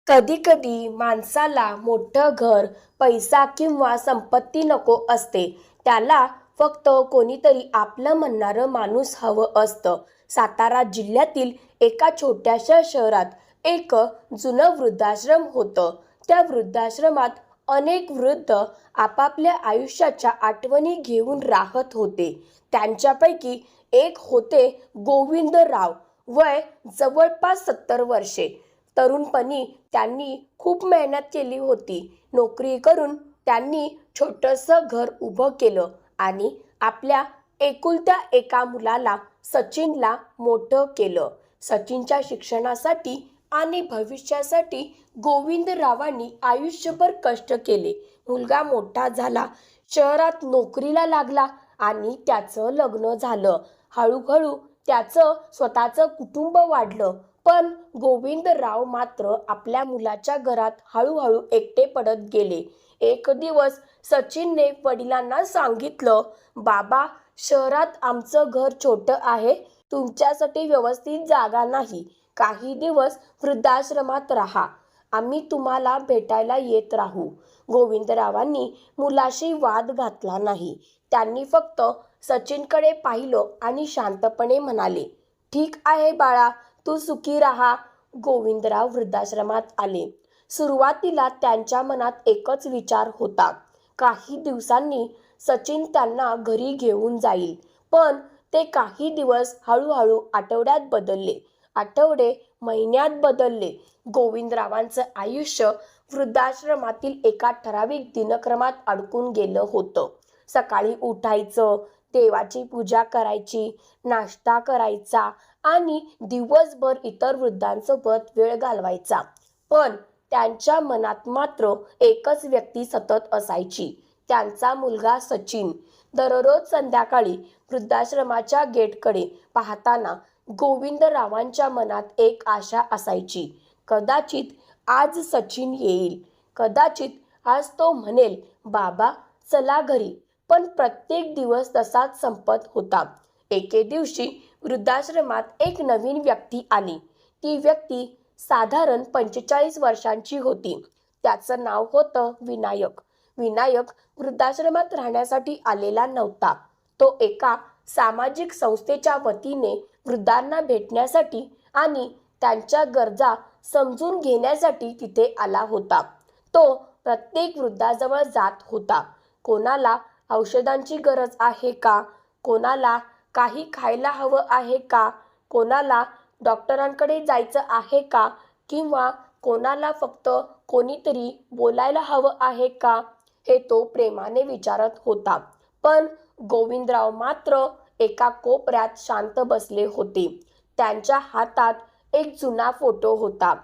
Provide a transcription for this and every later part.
कधी कधी माणसाला मोठं घर, पैसा किंवा संपत्ती नको असते. त्याला फक्त कोणीतरी आपलं म्हणणारं माणूस हवं असतं. सातारा जिल्ह्यातील एका छोट्याशा शहरात एक जुनं वृद्धाश्रम होतं. त्या वृद्धाश्रमात अनेक वृद्ध आपापल्या आयुष्याच्या आठवणी घेऊन राहत होते. त्यांच्यापैकी एक होते गोविंदराव. वय जवळपास 70 वर्षे. तरुणपणी त्यांनी खूप मेहनत केली होती. नोकरी करून त्यांनी छोटंसं घर उभं केलं आणि आपल्या एकुलत्या एका मुलाला, सचिनला मोठं केलं. सचिनच्या शिक्षणासाठी आणि भविष्यासाठी गोविंदरावांनी आयुष्यभर कष्ट केले. मुलगा मोठा झाला, शहरात नोकरीला लागला आणि त्याचं लग्न झालं. हळूहळू त्याचं स्वतःचं कुटुंब वाढलं. पण गोविंदराव मात्र आपल्या मुलाच्या घरात हळूहळू एकटे पडत गेले. एक दिवस सचिनने वडिलांना सांगितलं, बाबा, शहरात आमचं घर छोटं आहे, तुमच्यासाठी व्यवस्थित जागा नाही. काही दिवस वृद्धाश्रमात राहा, आम्ही तुम्हाला भेटायला येत राहू. गोविंदरावांनी मुलाशी वाद घातला नाही. त्यांनी फक्त सचिनकडे पाहिलं आणि शांतपणे म्हणाले, ठीक आहे बाळा, तू सुखी राहा. गोविंदराव वृद्धाश्रमात आले. सुरुवातीला त्यांच्या मनात एकच विचार होता, काही दिवसांनी सचिन त्यांना घरी घेऊन जाईल. पण ते काही दिवस हळूहळू आठवड्यात बदलले, आठवडे महिन्यात बदलले. गोविंदरावांचं आयुष्य वृद्धाश्रमातील एका ठराविक दिनक्रमात अडकून गेलं होतं. सकाळी उठायचं, देवाची पूजा करायची, नाश्ता करायचा आणि दिवसभर इतर वृद्धांसोबत वेळ घालवायचा. पण त्यांच्या मनात मात्र एकच व्यक्ती सतत असायची, त्यांचा मुलगा सचिन. दररोज संध्याकाळी वृद्धाश्रमाच्या गेटकडे पाहताना गोविंदरावांच्या मनात एक आशा असायची, कदाचित आज सचिन येईल, कदाचित आज तो म्हणेल, बाबा चला घरी. पण प्रत्येक दिवस तसाच संपत होता. एके दिवशी वृद्धाश्रमात एक नवीन व्यक्ती आली. ती व्यक्ती साधारण 45 वर्षांची होती. त्याचं नाव होतं विनायक. विनायक वृद्धाश्रमात राहण्यासाठी आलेला नव्हता. तो एका सामाजिक संस्थेच्या वतीने वृद्धांना भेटण्यासाठी आणि त्यांच्या गरजा समजून घेण्यासाठी तिथे आला होता. तो प्रत्येक वृद्धाजवळ जात होता. कोणाला औषधांची गरज आहे का? कोणाला काही खायला हवं आहे का? कोणाला डॉक्टरांकडे जायचं आहे का? किंवा कोणाला फक्त कोणीतरी बोलायला हवं आहे का? हे तो प्रेमाने विचारत होता. पण गोविंदराव मात्र एका कोपऱ्यात शांत बसले होते. त्यांच्या हातात एक जुना फोटो होता.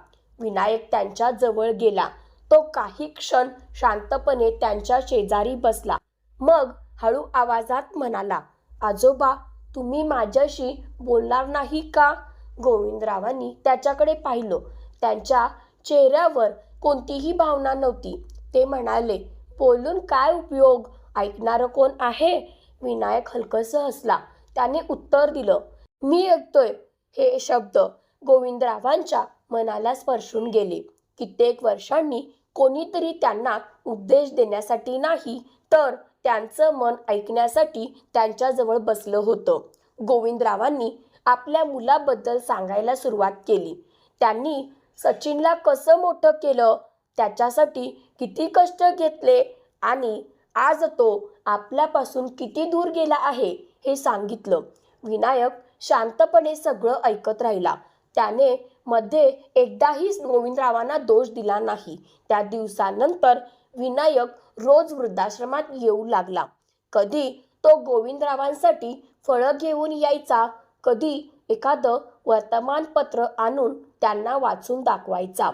विनायक त्यांच्या जवळ गेला. तो काही क्षण शांतपणे त्यांच्या शेजारी बसला. मग हळू आवाजात म्हणाला, आजोबा, तुम्ही माझ्याशी बोलणार नाही का? गोविंदरावांनी त्याच्याकडे पाहिलं. त्यांच्या चेहऱ्यावर कोणतीही भावना नव्हती. ते म्हणाले, बोलून काय उपयोग, ऐकणारं कोण आहे? विनायक हलकसं हसला. त्याने उत्तर दिलं, मी ऐकतोय. हे शब्द गोविंदरावांच्या मनाला स्पर्शून गेले. कित्येक वर्षांनी कोणीतरी त्यांना उपदेश देण्यासाठी नाही, तर त्यांचं मन ऐकण्यासाठी त्यांच्याजवळ बसलं होतं. गोविंदरावांनी आपल्या मुलाबद्दल सांगायला सुरुवात केली. त्यांनी सचिनला कसं मोठं केलं, त्याच्यासाठी किती कष्ट घेतले आणि आज तो आपल्यापासून किती दूर गेला आहे हे सांगितलं. विनायक शांतपणे सगळं ऐकत राहिला. त्याने मध्ये एकदाही गोविंदरावांना दोष दिला नाही. त्या दिवसानंतर विनायक रोज वृद्धाश्रमात येऊ लागला. कधी तो गोविंदरावांसाठी फळं घेऊन यायचा, कधी एखादं वर्तमानपत्र आणून त्यांना वाचून दाखवायचा,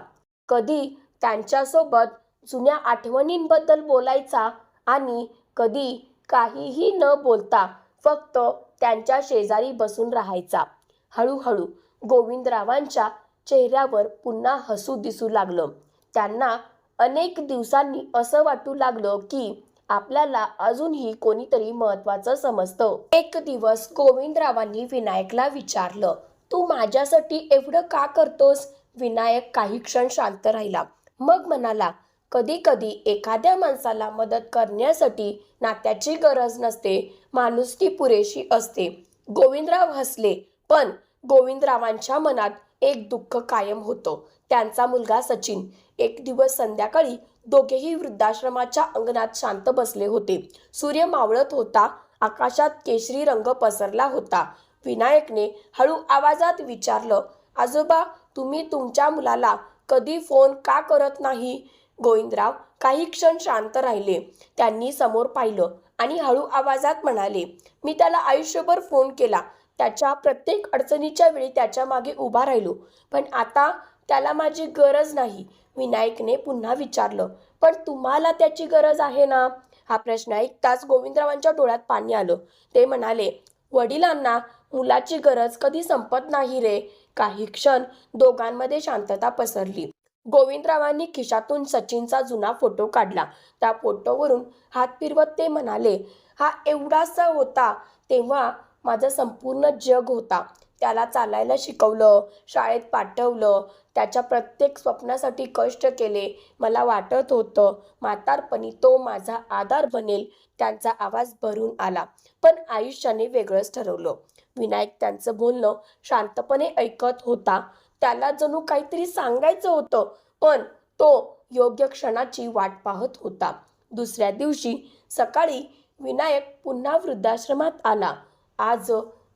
कधी त्यांच्यासोबत जुन्या आठवणींबद्दल बोलायचा आणि कधी काहीही न बोलता फक्त त्यांच्या शेजारी बसून राहायचा. हळूहळू गोविंदरावांच्या चेहऱ्यावर पुन्हा हसू दिसू लागलं. त्यांना अनेक दिवसांनी असं वाटू लागलं की आपल्याला अजूनही कोणीतरी महत्त्वाचं समजतं. एक दिवस गोविंदरावांनी विनायकला विचारलं, तू माझ्यासाठी एवढं का करतोस? विनायक काही क्षण शांत राहिला. मग म्हणाला, कधी कधी एखाद्या माणसाला मदत करण्यासाठी नात्याची गरज नसते, माणुसकी पुरेशी असते. गोविंदराव हसले, पण गोविंदरावांच्या मनात एक दुःख कायम होतं. त्यांचा मुलगा सचिन. एक दिवस संध्याकाळी दोघेही वृद्धाश्रमाच्या अंगणात शांत बसले होते. सूर्य मावळत होता. आकाशात केशरी रंग पसरला होता. विनायकने हळू आवाजात विचारलं, आजोबा, तुम्ही तुमच्या मुलाला कधी फोन का करत नाही? गोविंदराव काही क्षण शांत राहिले. त्यांनी समोर पाहिलं आणि हळू आवाजात म्हणाले, मी त्याला आयुष्यभर फोन केला. त्याच्या प्रत्येक अडचणीच्या वेळी त्याच्या मागे उभा राहिलो. पण आता त्याला माझी गरज नाही. विनायकने पुन्हा विचारलं, पण तुम्हाला त्याची गरज आहे ना? हा प्रश्न ऐकताच गोविंदरावांच्या डोळ्यात पाणी आलं. ते म्हणाले, वडिलांना मुलाची गरज कधी संपत नाही रे. काही क्षण दोघांमध्ये शांतता पसरली. गोविंदरावांनी खिशातून सचिनचा जुना फोटो काढला. त्या फोटोवरून हात फिरवत ते म्हणाले, हा एवढासा होता तेव्हा माझं संपूर्ण जग होता. त्याला चालायला शिकवलं, शाळेत पाठवलं, त्याच्या प्रत्येक स्वप्नासाठी कष्ट केले. मला वाटत होतं म्हातारपणी तो माझा आधार बनेल. त्यांचा आवाज भरून आला. पण आयुष्याने वेगळंच ठरवलं. विनायक त्यांचं बोलणं शांतपणे ऐकत होता. त्याला जणू काहीतरी सांगायचं होतं, पण तो योग्य क्षणाची वाट पाहत होता. दुसऱ्या दिवशी सकाळी विनायक पुन्हा वृद्धाश्रमात आला. आज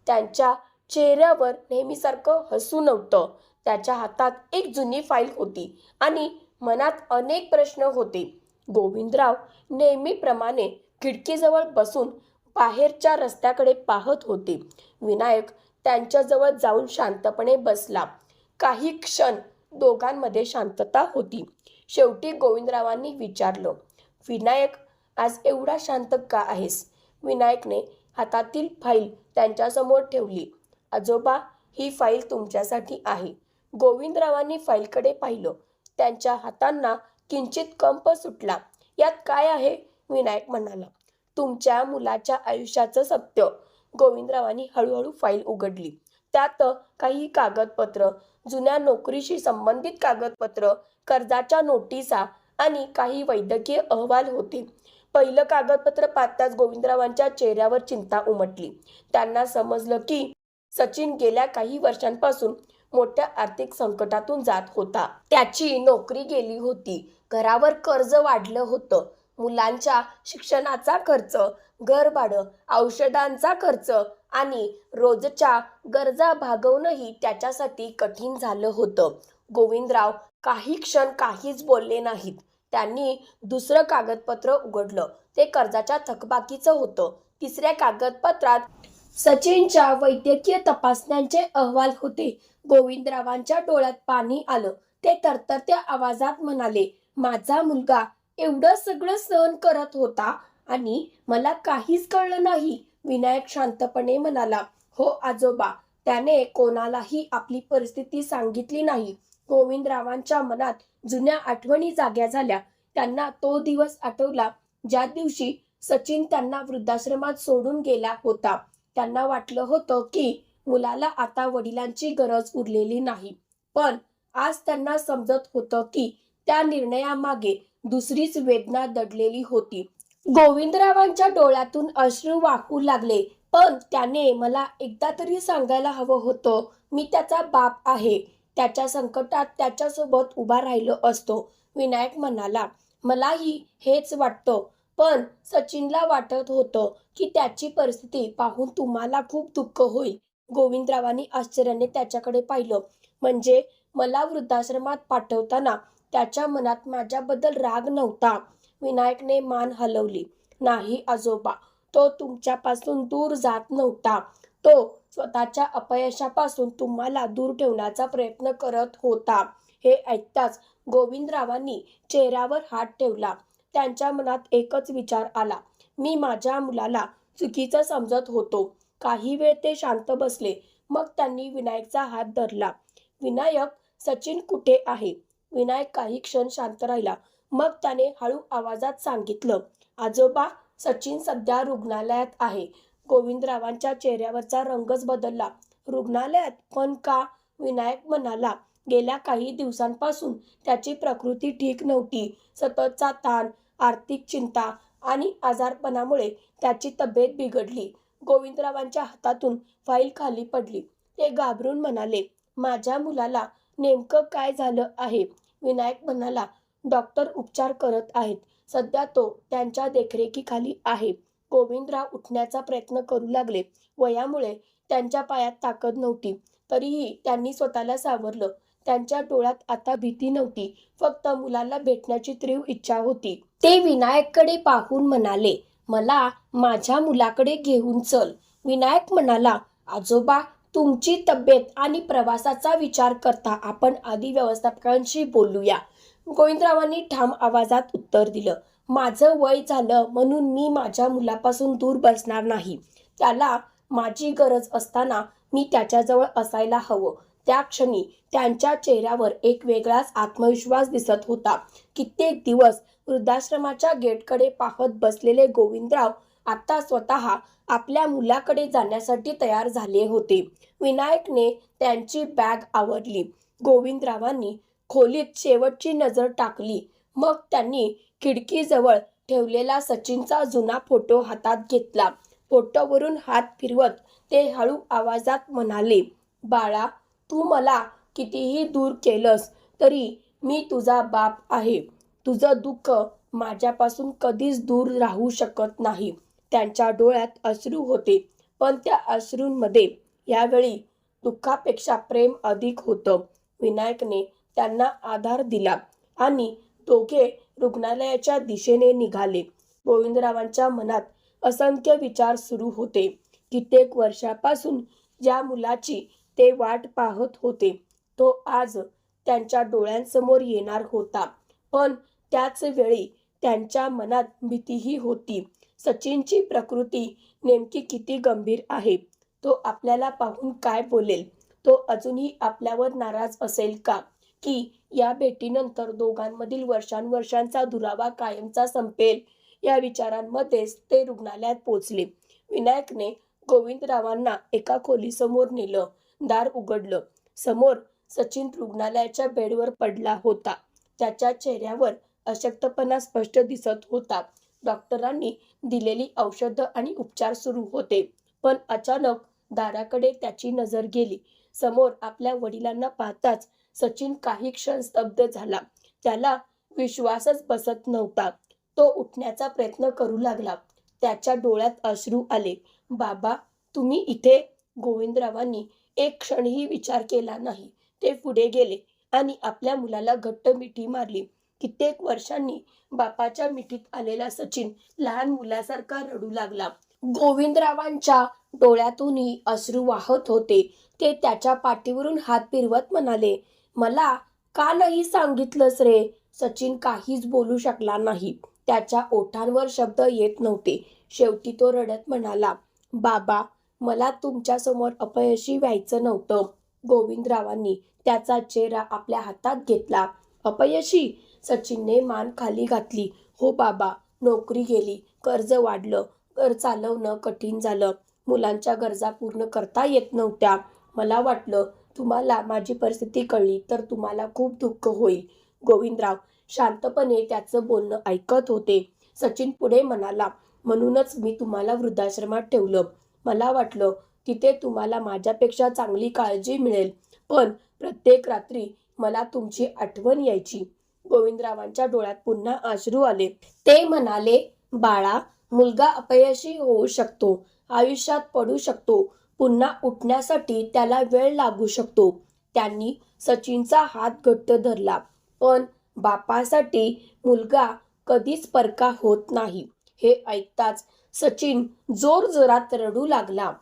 त्यांच्या चेहऱ्यावर नेहमीसारखं हसू नव्हतं. त्याच्या हातात एक जुनी फाईल होती आणि मनात अनेक प्रश्न होते. गोविंदराव नेहमीप्रमाणे खिडकीजवळ बसून बाहेरच्या रस्त्याकडे पाहत होते. विनायक त्यांच्याजवळ जाऊन शांतपणे बसला. काही क्षण दोघांमध्ये शांतता होती. शेवटी गोविंदरावांनी विचारलं, विनायक, आज एवढा शांत का आहेस? विनायकने हातातील फाईल त्यांच्यासमोर ठेवली. आजोबा, ही फाईल तुमच्यासाठी आहे. गोविंदरावांनी फाईलकडे पाहिलं. त्यांच्या हातांना किंचित कंप सुटला. यात काय आहे? विनायक म्हणाला, तुमच्या मुलाच्या आयुष्याचं सत्य. गोविंदरावांनी हळूहळू फाईल उघडली. त्यात काही कागदपत्र, जुन्या नोकरीशी संबंधित कागदपत्र, कर्जाच्या नोटिसा आणि काही वैद्यकीय अहवाल होते. पहिलं कागदपत्र पाहताच गोविंदरावांच्या चेहऱ्यावर चिंता उमटली. त्यांना समजलं की सचिन गेल्या काही वर्षांपासून मोठ्या आर्थिक संकटातून जात होता. त्याची नोकरी गेली होती. घरावर कर्ज वाढलं होतं. मुलांच्या शिक्षणाचा खर्च, घरभाडं, औषधांचा खर्च आणि रोजच्या गरजा भागवणंही त्याच्यासाठी कठीण झालं होतं. गोविंदराव काही क्षण काहीच बोलले नाहीत. त्यांनी दुसरं कागदपत्र उघडलं. ते कर्जाच्या थकबाकीचं होतं. तिसऱ्या कागदपत्रात सचिनच्या वैद्यकीय तपासण्यांचे अहवाल होते. गोविंदरावांच्या डोळ्यात पाणी आलं. ते तरतरत्या आवाजात म्हणाले, माझा मुलगा एवढं सगळं सहन करत होता आणि मला काहीच कळलं नाही. विनायक शांतपणे म्हणाला, हो आजोबा, त्याने कोणालाही आपली परिस्थिती सांगितली नाही. गोविंदरावांच्या मनात जुन्या आठवणी जाग्या झाल्या. त्यांना तो दिवस आठवला ज्या दिवशी सचिन त्यांना वृद्धाश्रमात सोडून गेला होता. त्यांना वाटलं होतं की मुलाला आता वडिलांची गरज उरलेली नाही. पण आज त्यांना समजत होतं की त्या निर्णयामागे दुसरीच वेदना दडलेली होती. गोविंदरावांच्या डोळ्यातून अश्रू वाहू लागले. पण त्याने मला एकदा तरी सांगायला हवं होतं, मी त्याचा बाप आहे. त्याच्या संकटात त्याच्यासोबत उभा राहिलो असतो. विनायक म्हणाला, मलाही हेच वाटतं. पण सचिनला वाटत होतं की त्याची परिस्थिती पाहून तुम्हाला खूप दुःख होईल. गोविंदरावांनी आश्चर्याने त्याच्याकडे पाहिलं. म्हणजे मला वृद्धाश्रमात पाठवताना त्याच्या मनात माझ्याबद्दल राग नव्हता? विनायकने मान हलवली. नाही आजोबा, तो तुमच्यापासून दूर जात नव्हता. तो स्वतःच्या अपयशापासून तुम्हाला दूर ठेवण्याचा प्रयत्न करत होता. हे ऐकताच गोविंदरावांनी चेहऱ्यावर हात ठेवला. त्यांच्या मनात एकच विचार आला, मी माझ्या मुलाला चुकीचं समजत होतो. काही वेळ ते शांत बसले. मग त्यांनी विनायकचा हात धरला. विनायक, सचिन कुठे आहे? विनायक काही क्षण शांत राहिला. मग त्याने हळू आवाजात सांगितलं, आजोबा, सचिन सध्या रुग्णालयात आहे. गोविंदरावांच्या चेहऱ्यावरचा रंगच बदलला. रुग्णालयात? पण का? विनायक म्हणाला, गेल्या काही दिवसांपासून त्याची प्रकृती ठीक नव्हती. सततचा ताण, आर्थिक चिंता आणि आजारपणामुळे त्याची तब्येत बिघडली. गोविंदरावांच्या हातातून फाईल खाली पडली. ते घाबरून म्हणाले, माझ्या मुलाला नेमकं काय झालं आहे? विनायक म्हणाला, डॉक्टर उपचार करत आहेत. सध्या तो त्यांच्या देखरेखीखाली आहे. गोविंदराव उठण्याचा प्रयत्न करू लागले. वयामुळे त्यांच्या पायात ताकद नव्हती. तरीही त्यांनी स्वतःला सावरलं. त्यांच्या डोळ्यात आता भीती नव्हती, फक्त मुलाला भेटण्याची तीव्र इच्छा होती. ते विनायककडे पाहून म्हणाले, मला माझ्या मुलाकडे घेऊन चल. विनायक म्हणाला, आजोबा, तुमची तब्येत आणि प्रवासाचा विचार करता आपण आधी व्यवस्थापकांशी बोलूया. गोविंदरावांनी ठाम आवाजात उत्तर दिलं, माझं वय झालं म्हणून मी माझ्या मुलापासून दूर बसणार नाही. त्याला माझी गरज असताना मी त्याच्याजवळ असायला हवं. त्या क्षणी त्यांच्या चेहऱ्यावर एक वेगळाच आत्मविश्वास दिसत होता. कित्येक दिवस वृद्धाश्रमाच्या गेटकडे पाहत बसलेले गोविंदराव आता स्वतः आपल्या मुलाकडे जाण्यासाठी तयार झाले होते. विनायकने त्यांची बॅग आवरली. गोविंदरावांनी खोलीत शेवटची नजर टाकली. मग त्यांनी खिडकीजवळ ठेवलेला सचिनचा जुना फोटो हातात घेतला. फोटोवरून हात फिरवत ते हळू आवाजात म्हणाले, बाळा, तू मला कितीही दूर केलंस तरी मी तुझा बाप आहे. तुझं दुःख माझ्यापासून कधीच दूर राहू शकत नाही. त्यांच्या डोळ्यात अश्रू होते, पण त्या अश्रूंमध्ये यावेळी दुःखापेक्षा प्रेम अधिक होतं. विनायकने त्यांना आधार दिला आणि दोघे रुग्णालयाच्या दिशेने निघाले. गोविंदरावांच्या मनात असंख्य विचार सुरू होते. कित्येक वर्षापासून ज्या मुलाची ते वाट पाहत होते, तो आज त्यांच्या डोळ्यांसमोर येणार होता. पण त्याच वेळी त्यांच्या मनात भीतीही होती. सचिनची प्रकृती नेमकी किती गंभीर आहे? तो आपल्याला पाहून काय बोलेल? तो अजूनही आपल्यावर नाराज असेल का? की या भेटीनंतर दोघांमधील वर्षांवर्षांचा दुरावा कायमचा संपेल? या विचारांमध्येच ते रुग्णालयात पोचले. विनायकने गोविंदरावांना एका खोलीसमोर नेलं. दार उघडलं. समोर सचिन रुग्णालयाच्या बेडवर पडला होता. त्याच्या चेहऱ्यावर अशक्तपणा स्पष्ट दिसत होता. डॉक्टरांनी दिलेली औषधं आणि उपचार सुरू होते. पण अचानक दाराकडे त्याची नजर गेली. समोर आपल्या वडिलांना पाहताच सचिन काही क्षण स्तब्ध झाला. त्याला विश्वासच बसत नव्हता. तो उठण्याचा प्रयत्न करू लागला. त्याच्या डोळ्यात अश्रू आले. बाबा, तुम्ही इथे? गोविंदरावांनी एक क्षणही विचार केला नाही. ते पुढे गेले आणि आपल्या मुलाला घट्ट मिठी मारली. कित्येक वर्षांनी बापाच्या मिठीत आलेला सचिन लहान मुलासारखा रडू लागला. गोविंदरावांच्या डोळ्यातूनही अश्रू वाहत होते. ते त्याच्या पाठीवरून हात फिरवत म्हणाले, मला का नाही सांगितलंस रे? सचिन काहीच बोलू शकला नाही. त्याच्या ओठांवर शब्द येत नव्हते. शेवटी तो रडत म्हणाला, बाबा, मला तुमच्यासमोर अपयशी व्हायचं नव्हतं. गोविंदरावांनी त्याचा चेहरा आपल्या हातात घेतला. अपयशी? सचिनने मान खाली घातली. हो बाबा, नोकरी गेली, कर्ज वाढलं, घर चालवणं कठीण झालं, मुलांच्या गरजा पूर्ण करता येत नव्हत्या. मला वाटलं तुम्हाला माझी परिस्थिती कळली तर तुम्हाला खूप दुःख होईल. गोविंदराव शांतपणे त्याचं बोलणं ऐकत होते. सचिन पुढे म्हणाला, म्हणूनच मी तुम्हाला वृद्धाश्रमात ठेवलं. मला वाटलं तिथे तुम्हाला माझ्यापेक्षा चांगली काळजी मिळेल. पण प्रत्येक रात्री मला तुमची आठवण यायची. गोविंदरावांच्या डोळ्यात पुन्हा अश्रू आले. ते म्हणाले, बाळा, मुलगा अपयशी होऊ शकतो, आयुष्यात पडू शकतो, पुन्हा उठण्यासाठी त्याला वेळ लागू शकतो. त्यांनी सचिनचा हात घट्ट धरला. पण बापासाठी मुलगा कधीच परका होत नाही. हे ऐकताच सचिन जोरजोरात रडू लागला.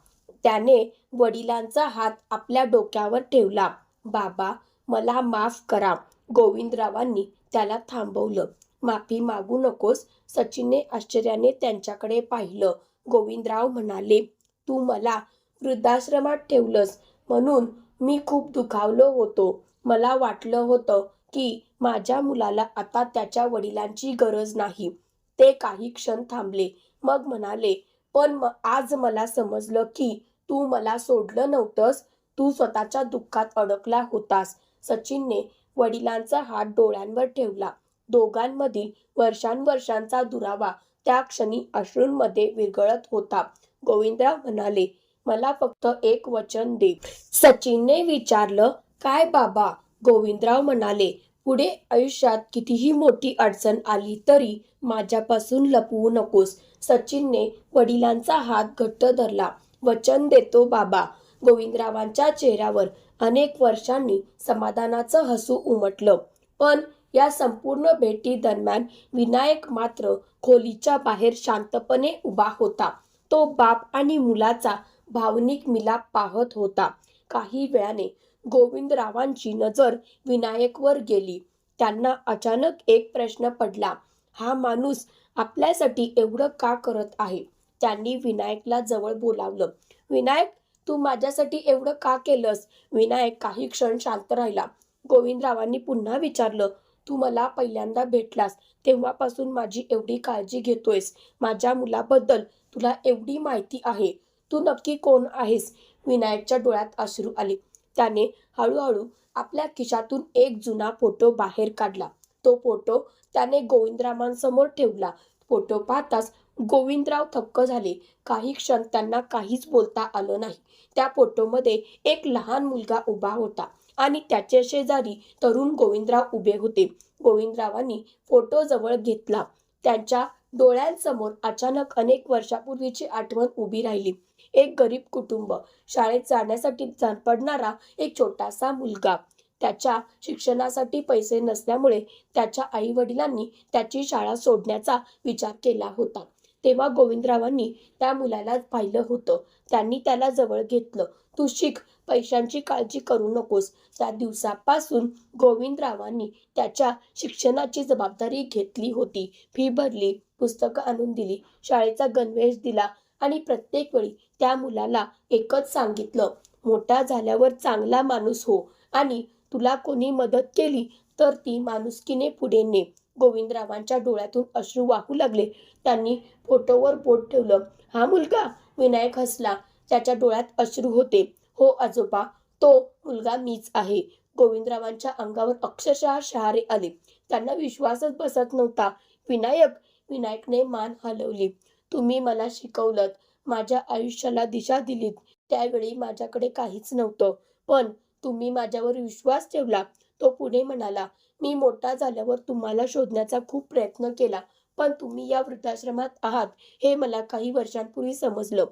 त्याने वडिलांचा हात आपल्या डोक्यावर ठेवला. बाबा, मला माफ करा. गोविंदरावांनी त्याला थांबवलं. माफी मागू नकोस. सचिनने आश्चर्याने त्यांच्याकडे पाहिलं. गोविंदराव म्हणाले, तू मला वृद्धाश्रमात ठेवलंस म्हणून मी खूप दुखावलो होतो. मला वाटलं होतं की माझ्या मुलाला आता त्याच्या वडिलांची गरज नाही. ते काही क्षण थांबले. मग म्हणाले, पण आज मला समजलं की तू मला सोडलं नव्हतंस. तू स्वतःच्या दुःखात अडकला होतास सचिनने वडिलांचा हात डोळ्यांवर ठेवला. दोघांमधील वर्षांवर्षांचा दुरावा त्या क्षणी अश्रूंमध्ये विरघळत होता. गोविंदराव म्हणाले, मला फक्त एक वचन दे. सचिनने विचारलं, काय बाबा? गोविंदराव म्हणाले, पुढे आयुष्यात कितीही मोठी अडचण आली तरी माझ्यापासून लपवू नकोस. सचिनने वडिलांचा हात घट्ट धरला. वचन देतो बाबा. गोविंदरावांच्या चेहऱ्यावर अनेक वर्षांनी समाधानाचं हसू उमटलं. पण या संपूर्ण भेटी दरम्यान विनायक मात्र खोलीच्या बाहेर शांतपणे उभा होता. तो बाप आणि मुलाचा भावनिक मिलाप पाहत होता. काही वेळाने गोविंदरावांची नजर विनायकवर गेली. त्यांना अचानक एक प्रश्न पडला. हा माणूस आपल्यासाठी एवढं का करत आहे? त्यांनी विनायकला जवळ बोलावलं. विनायक, तू माझ्यासाठी एवढं का केलंस? विनायक काही क्षण शांत राहिला. गोविंदरावांनी पुन्हा विचारलं, तू मला पहिल्यांदा भेटलास तेव्हापासून माझी एवढी काळजी घेतोयस. माझ्या मुलाबद्दल तुला एवढी माहिती आहे. तू नक्की कोण आहेस? विनायकच्या डोळ्यात अश्रू आले. त्याने हळूहळू आपल्या खिशातून एक जुना फोटो बाहेर काढला. तो फोटो त्याने गोविंदरावांसमोर ठेवला. फोटो पाहताच गोविंदराव थक्क झाले. काही क्षण त्यांना काहीच बोलता आलं नाही. त्या फोटोमध्ये एक लहान मुलगा उभा होता आणि त्याच्या शेजारी तरुण गोविंदराव उभे होते. गोविंदरावांनी फोटो जवळ घेतला. त्यांच्या डोळ्यांसमोर अचानक अनेक वर्षापूर्वीची आठवण उभी राहिली. एक गरीब कुटुंब, शाळेत जाण्यासाठी धडपडणारा एक छोटासा मुलगा. त्याच्या शिक्षणासाठी पैसे नसल्यामुळे त्याच्या आई वडिलांनी त्याची शाळा सोडण्याचा विचार केला होता. तेव्हा गोविंदरावांनी त्या मुलाला पाहिलं होतं. त्यांनी त्याला जवळ घेतलं. तू शिक, पैशांची काळजी करू नकोस. त्या दिवसापासून गोविंदरावांनी त्याच्या शिक्षणाची जबाबदारी घेतली होती. फी भरली, पुस्तकं आणून दिली, शाळेचा गणवेश दिला आणि प्रत्येक वेळी त्या मुलाला एकच सांगितलं, मोठा झाल्यावर चांगला माणूस हो आणि तुला कोणी मदत केली तर ती माणुसकीने पुढे ने. गोविंदरावांच्या डोळ्यातून अश्रू वाहू लागले. त्यांनी फोटोवर बोट ठेवलं. हा मुलगा? विनायक हसला. त्याच्या डोळ्यात अश्रू होते. हो आजोबा, तो मुलगा मीच आहे. गोविंदरावांच्या अंगावर अक्षरशः शहारे आले. त्यांना विश्वासच बसत नव्हता. विनायक? विनायकने मान हलवली. तुम्ही मला शिकवलत, माझ्या आयुष्याला दिशा दिलीत. त्यावेळी माझ्याकडे काहीच नव्हतं, पण तुम्ही माझ्यावर विश्वास ठेवला. तो पुढे म्हणाला, मी मोठा झाल्यावर तुम्हाला शोधण्याचा खूप प्रयत्न केला, पण तुम्ही या वृद्धाश्रमात आहात हे मला काही वर्षांपूर्वी समजलं.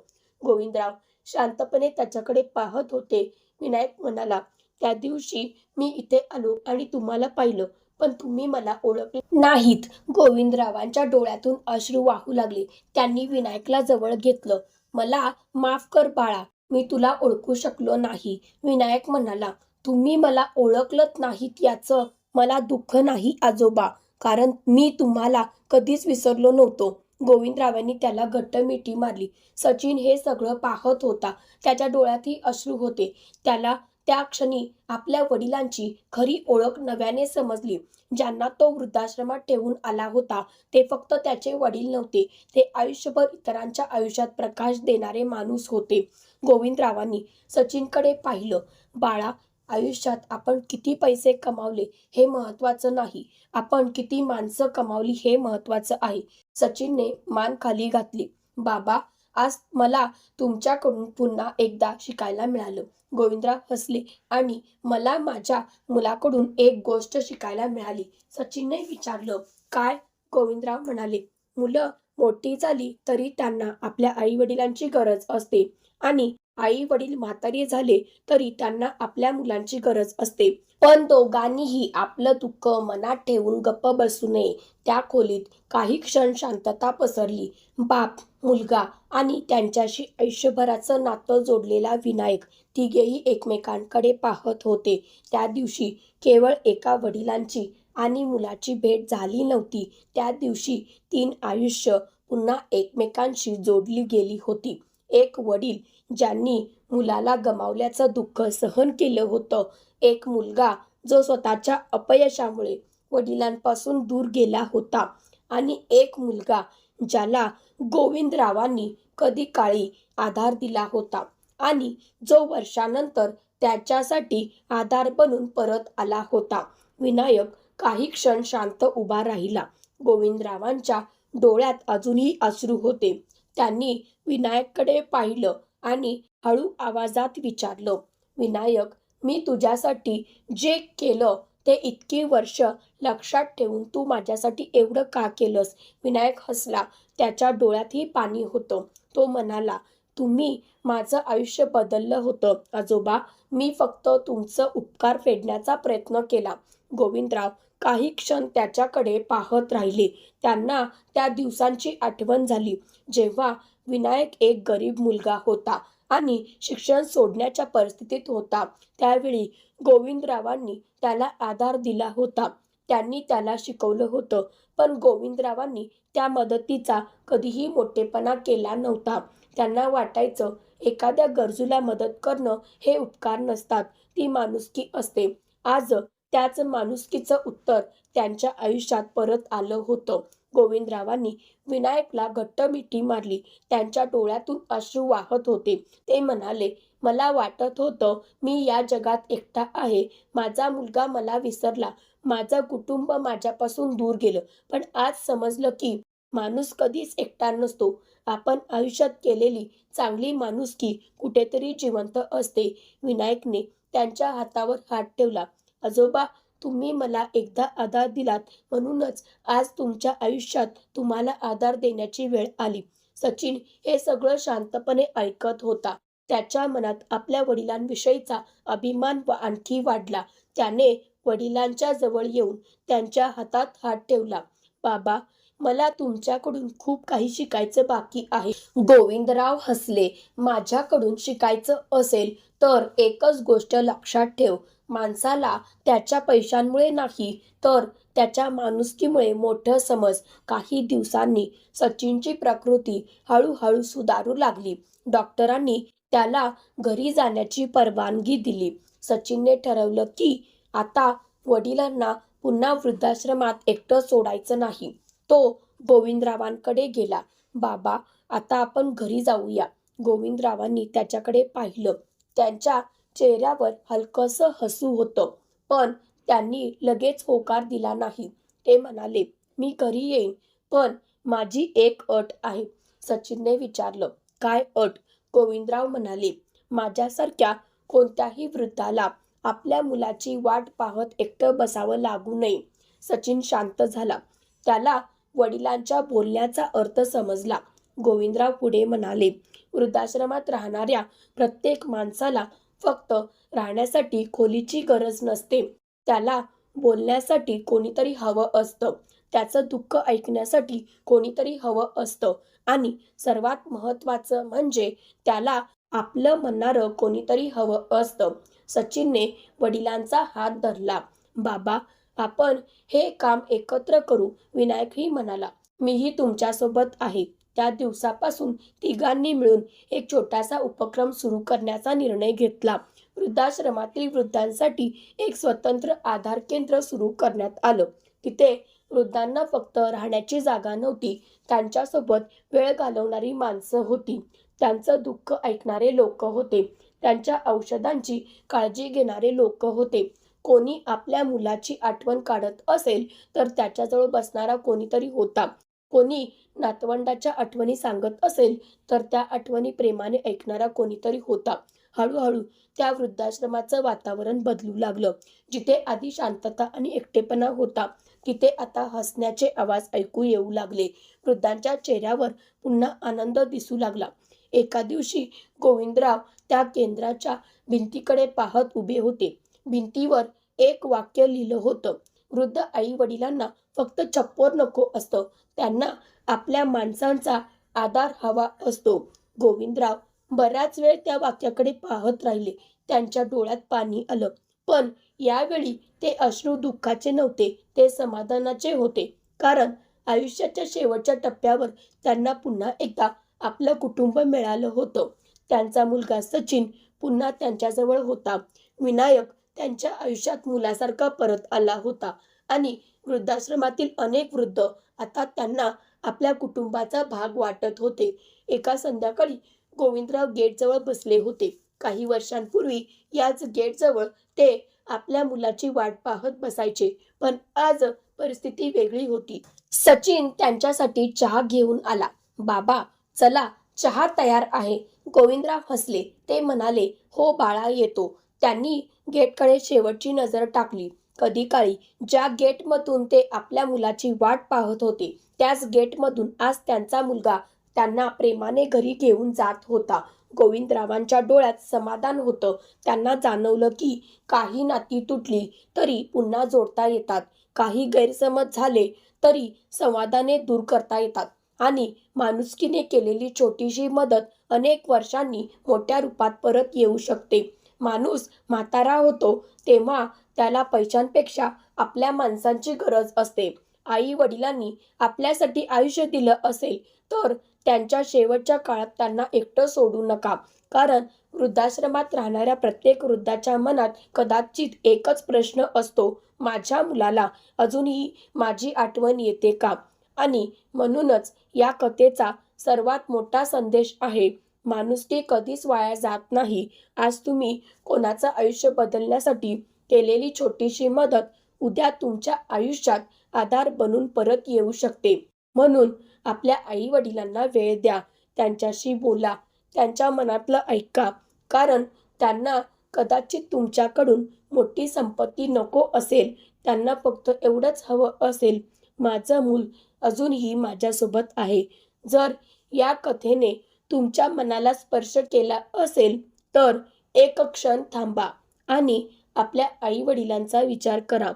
गोविंदराव शांतपणे त्याच्याकडे पाहत होते. विनायक म्हणाला, त्या दिवशी मी इथे आलो आणि तुम्हाला पाहिलं, पण तुम्ही मला ओळखले नाहीत. गोविंदरावांच्या डोळ्यातून अश्रू वाहू लागले. त्यांनी विनायकला जवळ घेतलं. मला माफ कर बाळा, मी तुला ओळखू शकलो नाही. विनायक म्हणाला, तुम्ही मला ओळखलत नाहीत याचं मला दुःख नाही आजोबा, कारण मी तुम्हाला कधीच विसरलो नव्हतो. गोविंदरावांनी त्याला घट्ट मिठी मारली. सचिन हे सगळं पाहत होता. त्याच्या डोळ्यातही अश्रू होते. त्याला त्या क्षणी आपल्या वडिलांची खरी ओळख नव्याने समजली. ज्यांना तो वृद्धाश्रमात ठेवून आला होता ते फक्त त्याचे वडील नव्हते, ते आयुष्यभर इतरांच्या आयुष्यात प्रकाश देणारे माणूस होते. गोविंदरावांनी सचिनकडे पाहिलं. बाळा, आयुष्यात आपण किती पैसे कमावले हे महत्त्वाचं नाही, आपण किती माणसं कमावली हे महत्त्वाचं आहे. सचिनने मान खाली घातली. बाबा, आज मला तुमच्याकडून पुन्हा एकदा शिकायला मिळालं. गोविंदराव हसले आणि मला माझ्या मुलाकडून एक गोष्ट शिकायला मिळाली. सचिनने विचारलं, काय? गोविंदराव म्हणाले, मुलं मोठी झाली तरी त्यांना आपल्या आई वडिलांची गरज असते आणि आई वडील म्हातारे झाले तरी त्यांना आपल्या मुलांची गरज असते. पण दोघांनीही आपलं दुःख मनात ठेवून गप्प बसू नये. त्या खोलीत काही क्षण शांतता पसरली. बाप, मुलगा आणि त्यांच्याशी आयुष्यभराचं नातं जोडलेला विनायक तिघेही एकमेकांकडे पाहत होते. त्या दिवशी केवळ एका वडिलांची आणि मुलाची भेट झाली नव्हती, त्या दिवशी 3 आयुष्य पुन्हा एकमेकांशी जोडली गेली होती. एक वडील ज्यांनी मुलाला गमावल्याचं दुःख सहन केलं होतं, एक मुलगा जो स्वतःच्या अपयशामुळे वडिलांपासून दूर गेला होता आणि एक मुलगा ज्याला गोविंदरावांनी कधी काळी आधार दिला होता आणि जो वर्षानंतर त्याच्यासाठी आधार बनून परत आला होता. विनायक काही क्षण शांत उभा राहिला. गोविंदरावांच्या डोळ्यात अजूनही अश्रू होते. त्यांनी विनायककडे पाहिलं आणि हळू आवाजात विचारलं, "विनायक, मी तुझ्यासाठी जे केलं ते इतकी वर्ष लक्षात ठेवून तू माझ्यासाठी एवढं का केलंस?" विनायक हसला. त्याच्या डोळ्यातही पाणी होतं. तो म्हणाला, "तुम्ही माझं आयुष्य बदललं होतं आजोबा. मी फक्त तुमचं उपकार फेडण्याचा प्रयत्न केला." गोविंदराव काही क्षण त्याच्याकडे पाहत राहिले. त्यांना त्या दिवसांची आठवण झाली, जेव्हा विनायक एक गरीब मुलगा होता आणि शिक्षण सोडण्याच्या परिस्थितीत होता. त्यावेळी गोविंदरावांनी त्याला आधार दिला होता. त्यांनी त्याला शिकवलं होतं. पण गोविंदरावांनी त्या मदतीचा कधीही मोठेपणा केला नव्हता. त्यांना वाटायचं, एखाद्या गरजूला मदत करणं हे उपकार नसतात, ती माणुसकी असते. आज त्याच माणुसकीचं उत्तर त्यांच्या आयुष्यात परत आलं होतं. गोविंदरावांनी विनायकला घट्ट मिठी मारली. त्यांच्या डोळ्यातून अश्रू वाहत होते. ते म्हणाले, "मला वाटत होतं मी या जगात एकटा आहे. माझा मुलगा मला विसरला. माझं कुटुंब माझ्यापासून दूर गेलं. पण आज समजलं की माणूस कधीच एकटा नसतो. आपण आयुष्यात केलेली चांगली माणुसकी कुठेतरी जिवंत असते." विनायकने त्यांच्या हातावर हात ठेवला. "आजोबा, तुम्ही मला एकदा आधार दिलात, म्हणूनच आज तुमच्या आयुष्यात तुम्हाला आधार देण्याची वेळ आली." सचिन हे सगळं शांतपणे ऐकत होता. त्याच्या मनात आपल्या वडिलांविषयीचा अभिमान आणखी वाढला. त्याने वडिलांच्या जवळ येऊन त्यांच्या हातात हात ठेवला. "बाबा, मला तुमच्याकडून खूप काही शिकायचं बाकी आहे." गोविंदराव हसले. "माझ्याकडून शिकायचं असेल तर एकच गोष्ट लक्षात ठेव. माणसाला त्याच्या पैशांमुळे नाही, तर त्याच्या माणुसकीमुळे मोठं समज." काही दिवसांनी सचिनची प्रकृती हळूहळू सुधारू लागली. डॉक्टरांनी त्याला घरी जाण्याची परवानगी दिली. सचिनने ठरवलं की आता वडिलांना पुन्हा वृद्धाश्रमात एकटं सोडायचं नाही. तो गोविंदरावांकडे गेला. "बाबा, आता आपण घरी जाऊया." गोविंदरावांनी त्याच्याकडे पाहिलं. त्यांच्या चेहऱ्यावर हलकंसं हसू होतं, पण त्यांनी लगेच होकार दिला नाही. ते म्हणाले, "मी घरी येईन, पण माझी एक अट आहे." सचिनने विचारलं, "काय अट?" गोविंदराव म्हणाले, "माझ्यासारख्या कोणत्याही वृद्धाला आपल्या मुलाची वाट पाहत एकटं बसावं लागू नये." सचिन शांत झाला. त्याला वडिलांच्या बोलण्याचा अर्थ समजला. गोविंदराव पुढे म्हणाले, "वृद्धाश्रमात राहणाऱ्या प्रत्येक माणसाला फक्त राहण्यासाठी खोलीची गरज नसते. त्याला बोलण्यासाठी कोणीतरी हवं असतं. त्याचं दुःख ऐकण्यासाठी कोणीतरी हवं असतं. आणि सर्वात महत्त्वाचं म्हणजे त्याला आपलं म्हणणारं कोणीतरी हवं असतं." सचिनने वडिलांचा हात धरला. "बाबा, आपण हे काम एकत्र करू." विनायकही म्हणाला, "मीही तुमच्यासोबत आहे." त्या दिवसापासून तिघांनी मिळून एक छोटासा उपक्रम सुरू करण्याचा निर्णय घेतला. वृद्धाश्रमातील वृद्धांसाठी एक स्वतंत्र आधार केंद्र सुरू करण्यात आलं. तिथे वृद्धांना फक्त राहण्याची जागा नव्हती, त्यांच्यासोबत वेळ घालवणारी माणसं होती. त्यांचं दुःख ऐकणारे लोक होते. त्यांच्या औषधांची काळजी घेणारे लोक होते. कोणी आपल्या मुलाची आठवण काढत असेल तर त्याच्याजवळ बसणारा कोणीतरी होता. कोणी नातवंडाच्या आठवणी सांगत असेल तर त्या आठवणी प्रेमाने ऐकणारा कोणीतरी होता. हळूहळू त्या वृद्धाश्रमाचं वातावरण बदलू लागलं. जिथे आधी शांतता आणि एकटेपणा होता, तिथे आता हसण्याचे आवाज ऐकू येऊ लागले. वृद्धांच्या चेहऱ्यावर पुन्हा आनंद दिसू लागला. एका दिवशी गोविंदराव त्या केंद्राच्या भिंतीकडे पाहत उभे होते. भिंतीवर एक वाक्य लिहिलं होतं, "वृद्ध आई वडिलांना फक्त छप्पर नको असतं, त्यांना आपल्या माणसांचा आधार हवा असतो." गोविंदराव बराच वेळ त्या वाक्याकडे पाहत राहिले. त्यांच्या डोळ्यात पाणी आलं. पण यावेळी ते अश्रू दुःखाचे नव्हते, ते समाधानाचे होते. कारण आयुष्याच्या शेवटच्या टप्प्यावर त्यांना पुन्हा एकदा आपलं कुटुंब मिळालं होतं. त्यांचा मुलगा सचिन पुन्हा त्यांच्याजवळ होता. विनायक त्यांच्या आयुष्यात मुलासारखा परत आला होता. आणि वृद्धाश्रमातील अनेक वृद्ध आता त्यांना आपल्या कुटुंबाचा भाग वाटत होते. एका संध्याकाळी गोविंदराव गेटजवळ बसले होते. काही वर्षांपूर्वी याच गेटजवळ ते आपल्या मुलाची वाट पाहत बसायचे. पण आज परिस्थिती वेगळी होती. सचिन त्यांच्यासाठी चहा घेऊन आला. बाबा, चला, चहा तयार आहे. गोविंदराव हसले. ते म्हणाले, हो बाळा, येतो. त्यांनी गेटकडे शेवटची नजर टाकली. कधी काळी ज्या गेटमधून ते आपल्या मुलाची वाट पाहत होते, त्याच गेटमधून आज त्यांचा मुलगा त्यांना प्रेमाने घरी घेऊन जात होता. गोविंदरावांच्या डोळ्यात समाधान होतं. त्यांना जाणवलं की काही नाती तुटली तरी पुन्हा जोडता येतात, काही गैरसमज झाले तरी संवादाने दूर करता येतात आणि माणुसकीने केलेली छोटीशी मदत अनेक वर्षांनी मोठ्या रूपात परत येऊ शकते. माणूस म्हातारा होतो तेव्हा त्याला पैशांपेक्षा आपल्या माणसांची गरज असते. आई वडिलांनी आपल्यासाठी आयुष्य दिलं असेल तर त्यांच्या शेवटच्या काळात त्यांना एकटं सोडू नका. कारण वृद्धाश्रमात राहणाऱ्या प्रत्येक वृद्धाच्या मनात कदाचित एकच प्रश्न असतो, माझ्या मुलाला अजूनही माझी आठवण येते का? आणि म्हणूनच या कथेचा सर्वात मोठा संदेश आहे, माणुसकी कधीच वाया जात नाही. आज तुम्ही कोणाचं आयुष्य बदलण्यासाठी केलेली छोटीशी मदत उद्या तुमच्या आयुष्यात आधार बनून परत येऊ शकते. म्हणून आपल्या आई वडिलांना वेळ द्या, त्यांच्याशी बोला, त्यांच्या मनातलं ऐका. कारण त्यांना कदाचित तुमच्याकडून मोठी संपत्ती नको असेल, त्यांना फक्त एवढंच हवं असेल, माझं मूल अजूनही माझ्यासोबत आहे. जर या कथेने तुमच्या मनाला स्पर्श केला असेल तर एक क्षण थांबा आणि आपल्या आई वडिलांचा विचार करा.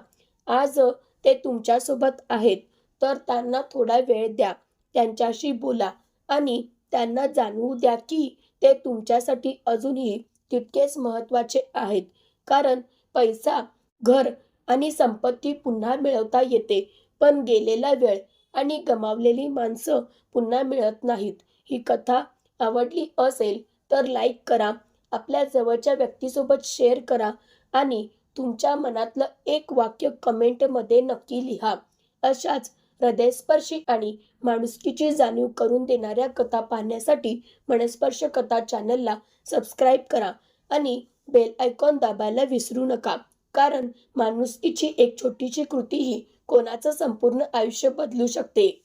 आज ते तुमच्यासोबत आहेत तर त्यांना थोडा वेळ द्या, त्यांच्याशी बोला आणि त्यांना जाणवू द्या की ते तुमच्यासाठी अजूनही तितकेच महत्त्वाचे आहेत. कारण पैसा, घर आणि संपत्ती पुन्हा मिळवता येते, पण गेलेला वेळ आणि गमावलेली माणसं पुन्हा मिळत नाहीत. ही कथा आवडली असेल तर लाईक करा, आपल्या जवळच्या व्यक्तीसोबत शेअर करा आणि तुमच्या मनातलं एक वाक्य कमेंटमध्ये नक्की लिहा. अशाच हृदयस्पर्शी आणि माणुसकीची जाणीव करून देणाऱ्या कथा पाहण्यासाठी मनस्पर्श कथा चॅनलला सबस्क्राईब करा आणि बेल आयकॉन दाबायला विसरू नका. कारण माणुसकीची एक छोटीशी कृतीही कोणाचं संपूर्ण आयुष्य बदलू शकते.